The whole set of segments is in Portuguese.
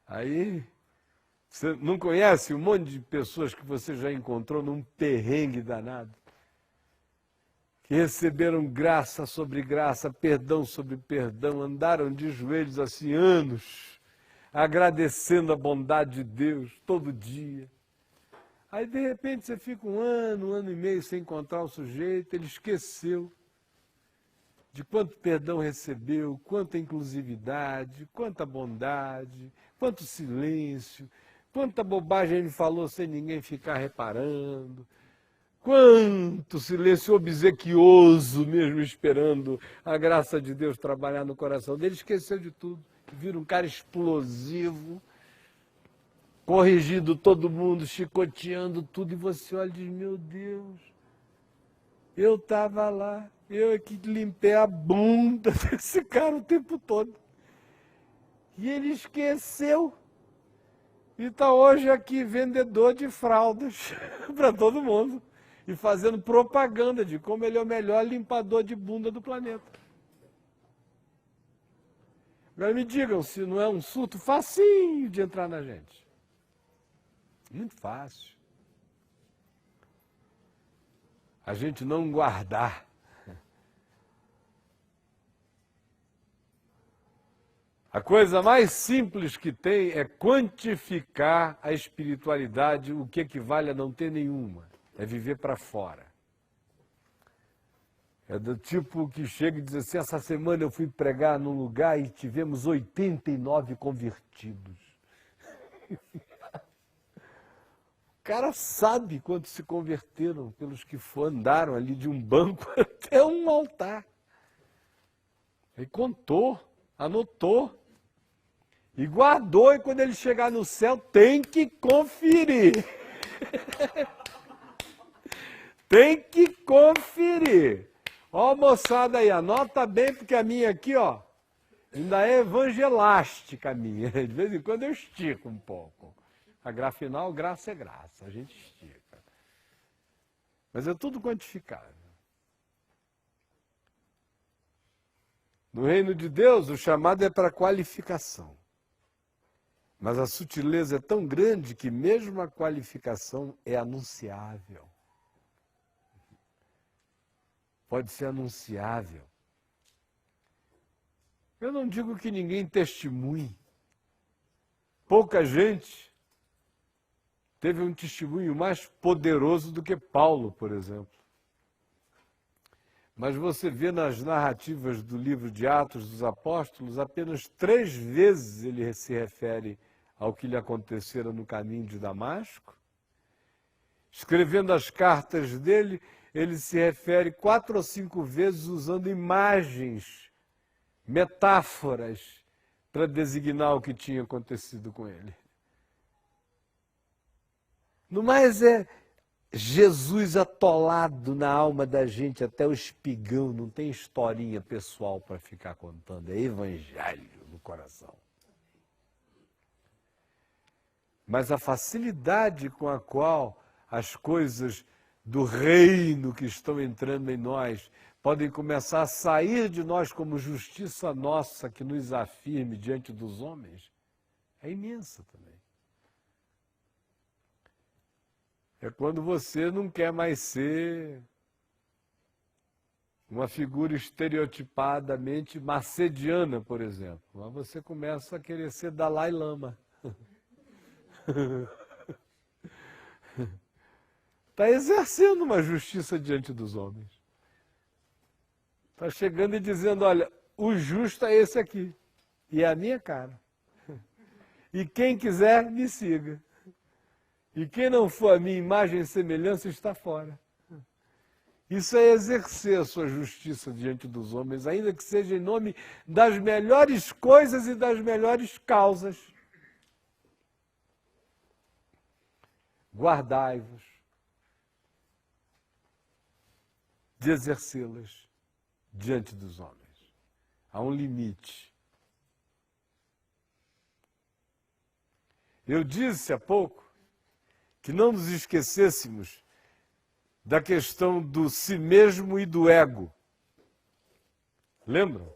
Aí, você não conhece um monte de pessoas que você já encontrou num perrengue danado? Que receberam graça sobre graça, perdão sobre perdão, andaram de joelhos assim anos, agradecendo a bondade de Deus todo dia. Aí, de repente, você fica um ano e meio sem encontrar o sujeito, ele esqueceu de quanto perdão recebeu, quanta inclusividade, quanta bondade, quanto silêncio, quanta bobagem ele falou sem ninguém ficar reparando, quanto silêncio obsequioso, mesmo esperando a graça de Deus trabalhar no coração dele. Esqueceu de tudo, vira um cara explosivo, corrigindo todo mundo, chicoteando tudo, e você olha e diz, meu Deus, eu estava lá, eu é que limpei a bunda desse cara o tempo todo. E ele esqueceu. E está hoje aqui vendedor de fraldas para todo mundo. E fazendo propaganda de como ele é o melhor limpador de bunda do planeta. Agora me digam se não é um surto facinho de entrar na gente. Muito fácil. A gente não guardar. A coisa mais simples que tem é quantificar a espiritualidade, o que equivale a não ter nenhuma. É viver para fora. É do tipo que chega e diz assim, essa semana eu fui pregar num lugar e tivemos 89 convertidos. O cara sabe quantos se converteram pelos que andaram ali de um banco até um altar. Ele contou, anotou e guardou, e quando ele chegar no céu tem que conferir. Tem que conferir. Ó, moçada aí, anota bem, porque a minha aqui, ó, ainda é evangelástica a minha. De vez em quando eu estico um pouco. Afinal, graça é graça, a gente estica. Mas é tudo quantificável. No reino de Deus, o chamado é para qualificação. Mas a sutileza é tão grande que mesmo a qualificação é anunciável. Pode ser anunciável. Eu não digo que ninguém testemunhe. Pouca gente teve um testemunho mais poderoso do que Paulo, por exemplo. Mas você vê nas narrativas do livro de Atos dos Apóstolos, apenas 3 vezes ele se refere ao que lhe acontecera no caminho de Damasco. Escrevendo as cartas dele, ele se refere 4 ou 5 vezes usando imagens, metáforas, para designar o que tinha acontecido com ele. No mais é Jesus atolado na alma da gente até o espigão, não tem historinha pessoal para ficar contando, é evangelho no coração. Mas a facilidade com a qual as coisas do reino que estão entrando em nós podem começar a sair de nós como justiça nossa que nos afirme diante dos homens, é imensa também. É quando você não quer mais ser uma figura estereotipadamente macediana, por exemplo. Mas você começa a querer ser Dalai Lama. Está exercendo uma justiça diante dos homens. Está chegando e dizendo, olha, o justo é esse aqui. E é a minha cara. E quem quiser, me siga. E quem não for a minha imagem e semelhança está fora. Isso é exercer a sua justiça diante dos homens, ainda que seja em nome das melhores coisas e das melhores causas. Guardai-vos de exercê-las diante dos homens. Há um limite. Eu disse há pouco que não nos esquecêssemos da questão do si mesmo e do ego. Lembram?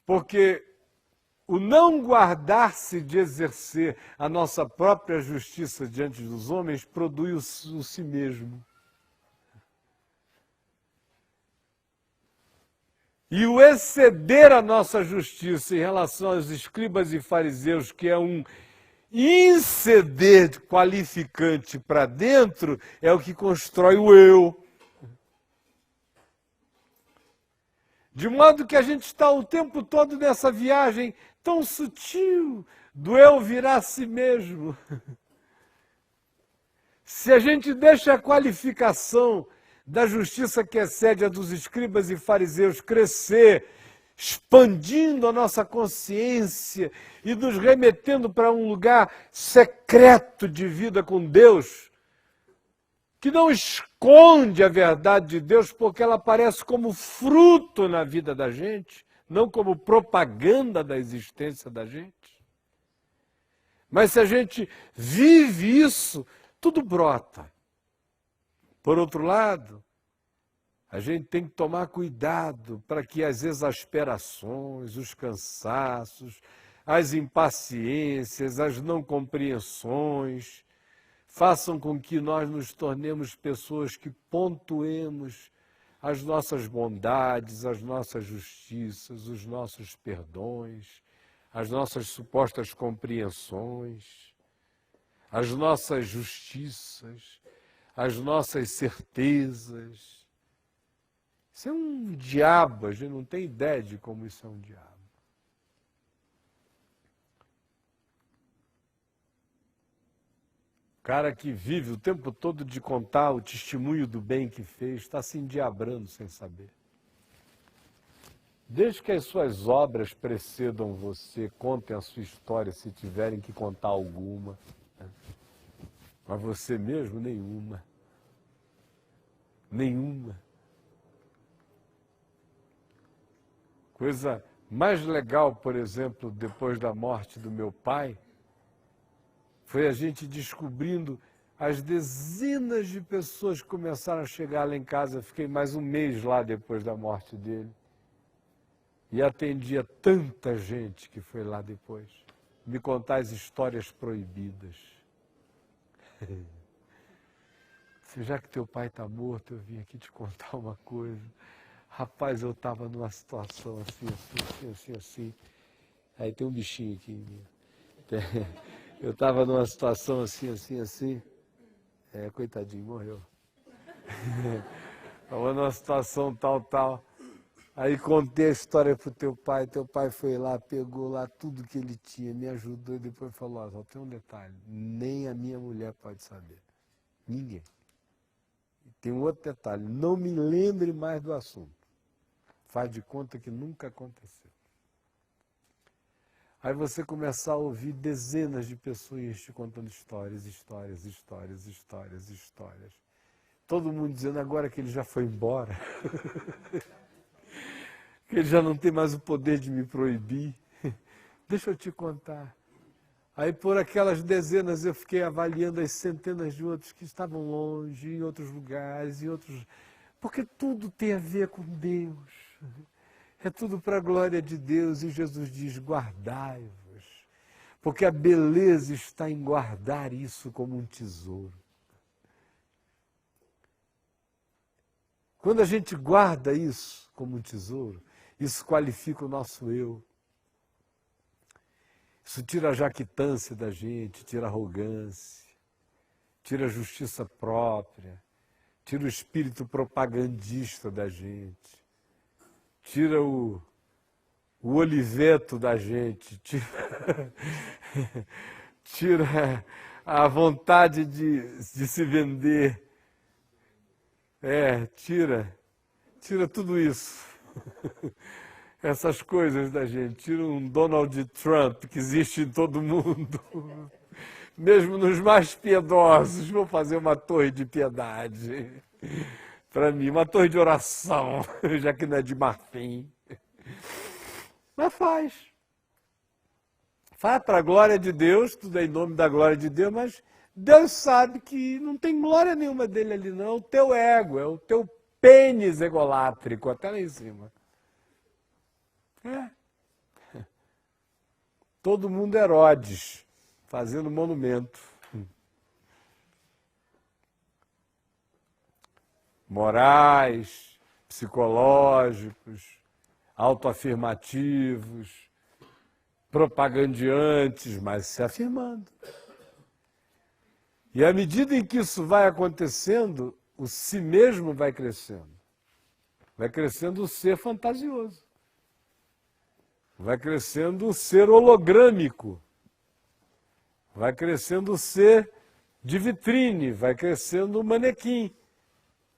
Porque o não guardar-se de exercer a nossa própria justiça diante dos homens produz o si mesmo. E o exceder a nossa justiça em relação aos escribas e fariseus, que é um inceder qualificante para dentro, é o que constrói o eu. De modo que a gente está o tempo todo nessa viagem tão sutil do eu virar a si mesmo. Se a gente deixa a qualificação da justiça que excede a dos escribas e fariseus crescer, expandindo a nossa consciência e nos remetendo para um lugar secreto de vida com Deus, que não esconde a verdade de Deus, porque ela aparece como fruto na vida da gente, não como propaganda da existência da gente. Mas se a gente vive isso, tudo brota. Por outro lado, a gente tem que tomar cuidado para que as exasperações, os cansaços, as impaciências, as não compreensões façam com que nós nos tornemos pessoas que pontuemos as nossas bondades, as nossas justiças, os nossos perdões, as nossas supostas compreensões, as nossas justiças, as nossas certezas. Isso é um diabo, a gente não tem ideia de como isso é um diabo. O cara que vive o tempo todo de contar o testemunho do bem que fez, está se endiabrando sem saber. Desde que as suas obras precedam você, contem a sua história se tiverem que contar alguma. Mas você mesmo, nenhuma. Nenhuma. Coisa mais legal, por exemplo, depois da morte do meu pai, foi a gente descobrindo as dezenas de pessoas que começaram a chegar lá em casa. Fiquei mais um mês lá depois da morte dele. E atendia tanta gente que foi lá depois. Me contar as histórias proibidas. Já que teu pai está morto, eu vim aqui te contar uma coisa. Rapaz, eu estava numa situação assim. Aí tem um bichinho aqui em mim. Eu estava numa situação assim. Coitadinho, morreu. Estava numa situação tal. Aí contei a história para o teu pai foi lá, pegou lá tudo que ele tinha, me ajudou e depois falou, ó, só tem um detalhe, nem a minha mulher pode saber. Ninguém. E tem um outro detalhe, não me lembre mais do assunto. Faz de conta que nunca aconteceu. Aí você começar a ouvir dezenas de pessoas te contando histórias. Todo mundo dizendo agora que ele já foi embora. Que ele já não tem mais o poder de me proibir. Deixa eu te contar. Aí por aquelas dezenas eu fiquei avaliando as centenas de outros que estavam longe, em outros lugares, porque tudo tem a ver com Deus. É tudo para a glória de Deus e Jesus diz, guardai-vos. Porque a beleza está em guardar isso como um tesouro. Quando a gente guarda isso como um tesouro, isso qualifica o nosso eu. Isso tira a jactância da gente, tira a arrogância, tira a justiça própria, tira o espírito propagandista da gente, tira o oliveto da gente, tira a vontade de se vender. Tira tudo isso. Essas coisas da gente. Tira um Donald Trump que existe em todo mundo. Mesmo nos mais piedosos. Vou fazer uma torre de piedade para mim, uma torre de oração, já que não é de marfim. Mas faz. Faz para a glória de Deus, tudo é em nome da glória de Deus, mas Deus sabe que não tem glória nenhuma dele ali não, é o teu ego, é o teu pênis egolátrico, até lá em cima. todo mundo Herodes, fazendo monumento. Morais, psicológicos, autoafirmativos, propagandeantes, mas se afirmando. E à medida em que isso vai acontecendo, o si mesmo vai crescendo. Vai crescendo o ser fantasioso. Vai crescendo o ser hologrâmico. Vai crescendo o ser de vitrine, vai crescendo o manequim.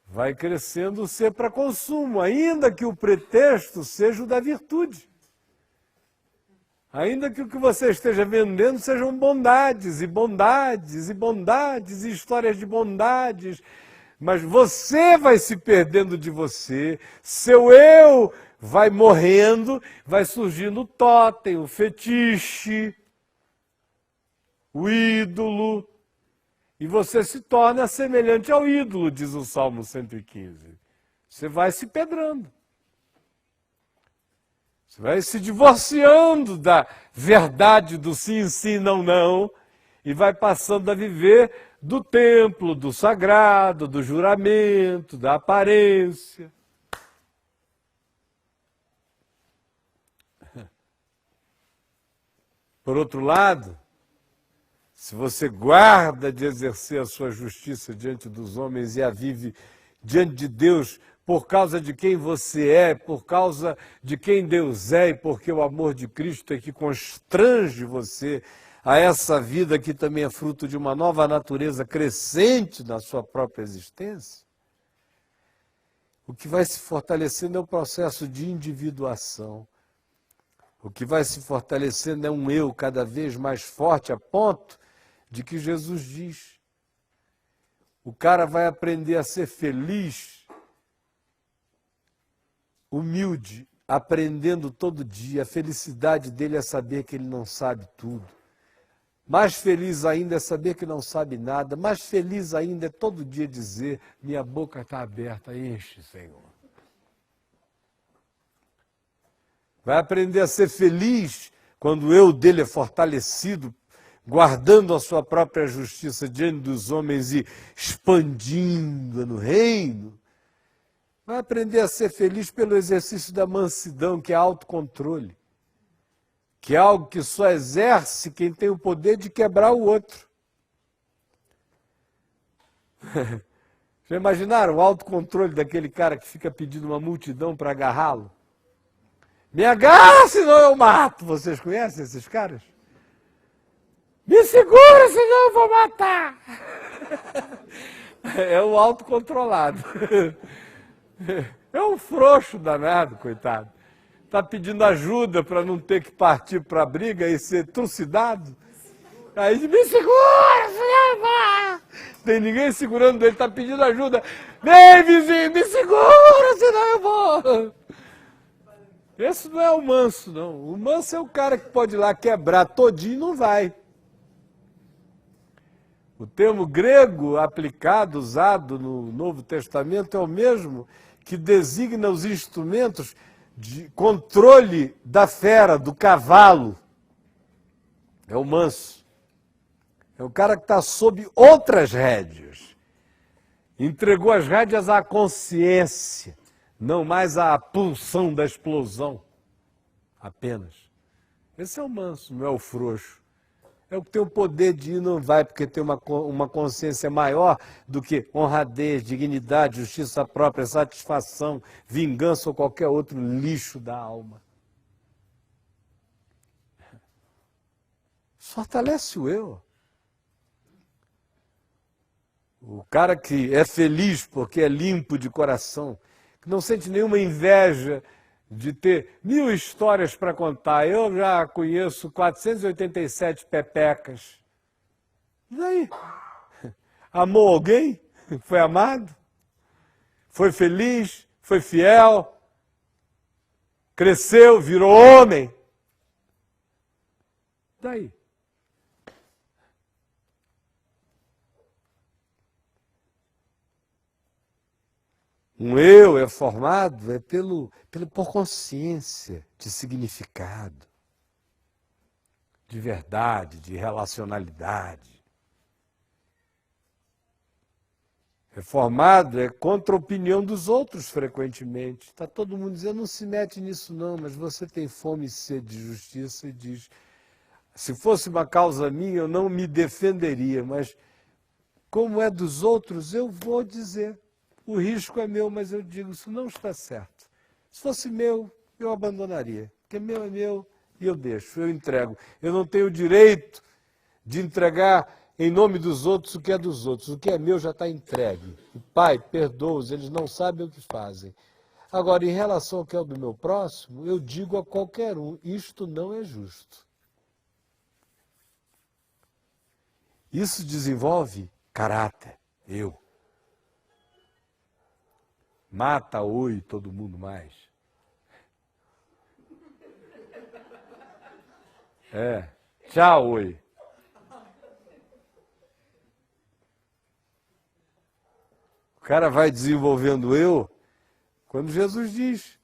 Vai crescendo o ser para consumo, ainda que o pretexto seja o da virtude. Ainda que o que você esteja vendendo sejam bondades, e bondades, e bondades, e histórias de bondades. Mas você vai se perdendo de você, seu eu vai morrendo, vai surgindo o tótem, o fetiche, o ídolo. E você se torna semelhante ao ídolo, diz o Salmo 115. Você vai se pedrando. Você vai se divorciando da verdade do sim, sim, não, não, e vai passando a viver do templo, do sagrado, do juramento, da aparência. Por outro lado, se você guarda de exercer a sua justiça diante dos homens e a vive diante de Deus por causa de quem você é, por causa de quem Deus é e porque o amor de Cristo é que constrange você a essa vida que também é fruto de uma nova natureza crescente na sua própria existência, o que vai se fortalecendo é o processo de individuação. O que vai se fortalecendo é um eu cada vez mais forte a ponto de que Jesus diz, o cara vai aprender a ser feliz, humilde, aprendendo todo dia. A felicidade dele é saber que ele não sabe tudo. Mais feliz ainda é saber que não sabe nada. Mais feliz ainda é todo dia dizer, minha boca está aberta, enche, Senhor. Vai aprender a ser feliz quando o eu dele é fortalecido, guardando a sua própria justiça diante dos homens e expandindo no reino. Vai aprender a ser feliz pelo exercício da mansidão, que é autocontrole, que é algo que só exerce quem tem o poder de quebrar o outro. Já imaginaram o autocontrole daquele cara que fica pedindo uma multidão para agarrá-lo? Me agarra, senão eu mato. Vocês conhecem esses caras? Me segura, senão eu vou matar. É o autocontrolado. É um frouxo danado, coitado. Está pedindo ajuda para não ter que partir para a briga e ser trucidado. Aí diz, me segura, senão eu vou. Tem ninguém segurando ele, está pedindo ajuda. Vem, vizinho, me segura, senão eu vou. Esse não é o manso, não. O manso é o cara que pode ir lá quebrar todinho e não vai. O termo grego aplicado, usado no Novo Testamento, é o mesmo que designa os instrumentos de controle da fera, do cavalo. É o manso. É o cara que está sob outras rédeas. Entregou as rédeas à consciência, não mais à pulsão da explosão, apenas. Esse é o manso, não é o frouxo. É o que tem o poder de ir e não vai, porque tem uma consciência maior do que honradez, dignidade, justiça própria, satisfação, vingança ou qualquer outro lixo da alma. Fortalece o eu. O cara que é feliz porque é limpo de coração, que não sente nenhuma inveja de ter 1000 histórias para contar. Eu já conheço 487 pepecas. E daí? Amou alguém? Foi amado? Foi feliz? Foi fiel? Cresceu? Virou homem? Daí? Um eu é formado por consciência de significado. de verdade, de relacionalidade. Reformado é contra a opinião dos outros, frequentemente. Está todo mundo dizendo, não se mete nisso não, mas você tem fome e sede de justiça e diz, se fosse uma causa minha, eu não me defenderia, mas como é dos outros, eu vou dizer. O risco é meu, mas eu digo, isso não está certo. Se fosse meu, eu abandonaria. Porque meu é meu e eu deixo, eu entrego. Eu não tenho o direito de entregar em nome dos outros o que é dos outros. O que é meu já está entregue. E, Pai, perdoa-os, eles não sabem o que fazem. Agora, em relação ao que é o do meu próximo, eu digo a qualquer um, isto não é justo. Isso desenvolve caráter, eu. Mata, oi, todo mundo mais. Tchau, oi. O cara vai desenvolvendo eu, quando Jesus diz,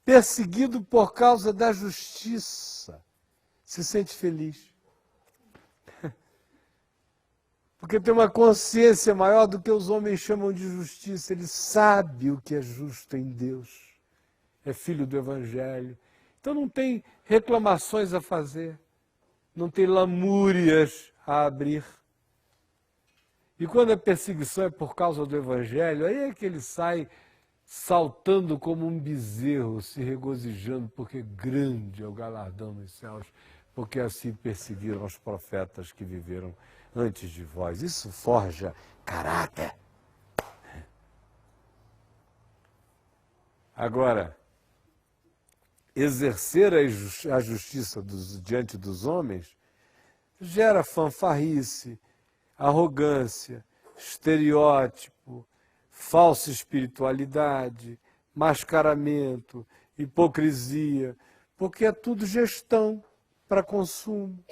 perseguido por causa da justiça, se sente feliz. Porque tem uma consciência maior do que os homens chamam de justiça. Ele sabe o que é justo em Deus. É filho do Evangelho. Então não tem reclamações a fazer. Não tem lamúrias a abrir. E quando a perseguição é por causa do Evangelho, aí é que ele sai saltando como um bezerro, se regozijando, porque grande é o galardão nos céus, porque assim perseguiram os profetas que viveram antes de vós. Isso forja caráter. Agora, exercer a justiça diante dos homens gera fanfarrice, arrogância, estereótipo, falsa espiritualidade, mascaramento, hipocrisia, porque é tudo gestão para consumo.